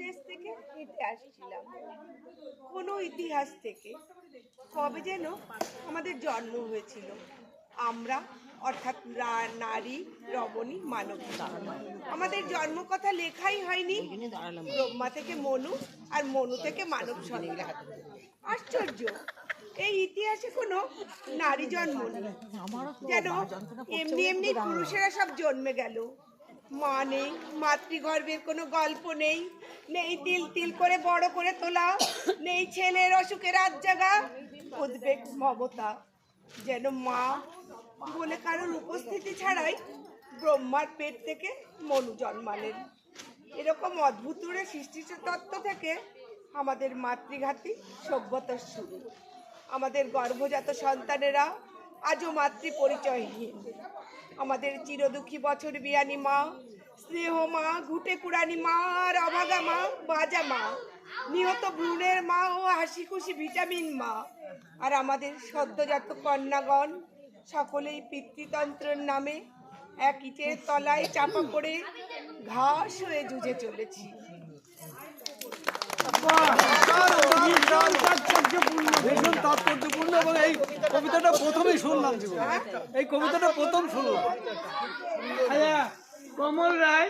দেশ থেকে হেঁটে আসছিলাম, কোনো ইতিহাস থেকে। কবে যেন আমাদের জন্ম হয়েছিল। আমরা অর্থাৎ নারী, রমণী, মানবী। আমাদের জন্ম কথা লেখাই হয়নি। ব্রহ্মা থেকে মনু, আর মনু থেকে মানব সন্তান। আশ্চর্য, এই ইতিহাসে কোনো নারী জন্ম নেই, যেন এমনি এমনি পুরুষেরা সব জন্মে গেল। মা নেই, মাতৃগর্ভের কোনো গল্প নেই, নেই তিল তিল করে বড় করে তোলা, নেই ছেলের অসুখে রাত জাগা, উদ্বেগ মমতা। যেন মা বলে কারোর উপস্থিতি ছাড়াই ব্রহ্মার পেট থেকে মনু জন্মালেন। এরকম অদ্ভুত সৃষ্টি তত্ত্ব থেকে আমাদের মাতৃঘাতী সভ্যতার শুরু। আমাদের গর্ভজাত সন্তানেরা আজও মাতৃ পরিচয়হীন। আমাদের চিরদুঃখী বছর বিয়ানি মা, স্নেহ মা, ঘুটে কুড়ানি মা, আর অভাগা মা, বাজা মা, নিহত ভ্রূণের মা ও হাসি খুশি ভিটামিন মা। আর আমাদের সদ্যজাত কন্যাগণ সকলেই পিতৃতন্ত্রের নামে এক ইটের তলায় চাপা পড়ে ঘাস হয়ে জুঝে চলেছি। ভীষণ তাৎপর্যপূর্ণ, এবং এই কবিতাটা প্রথমেই শুনলাম, এই কবিতাটা প্রথম শুনলাম। কমল রায়।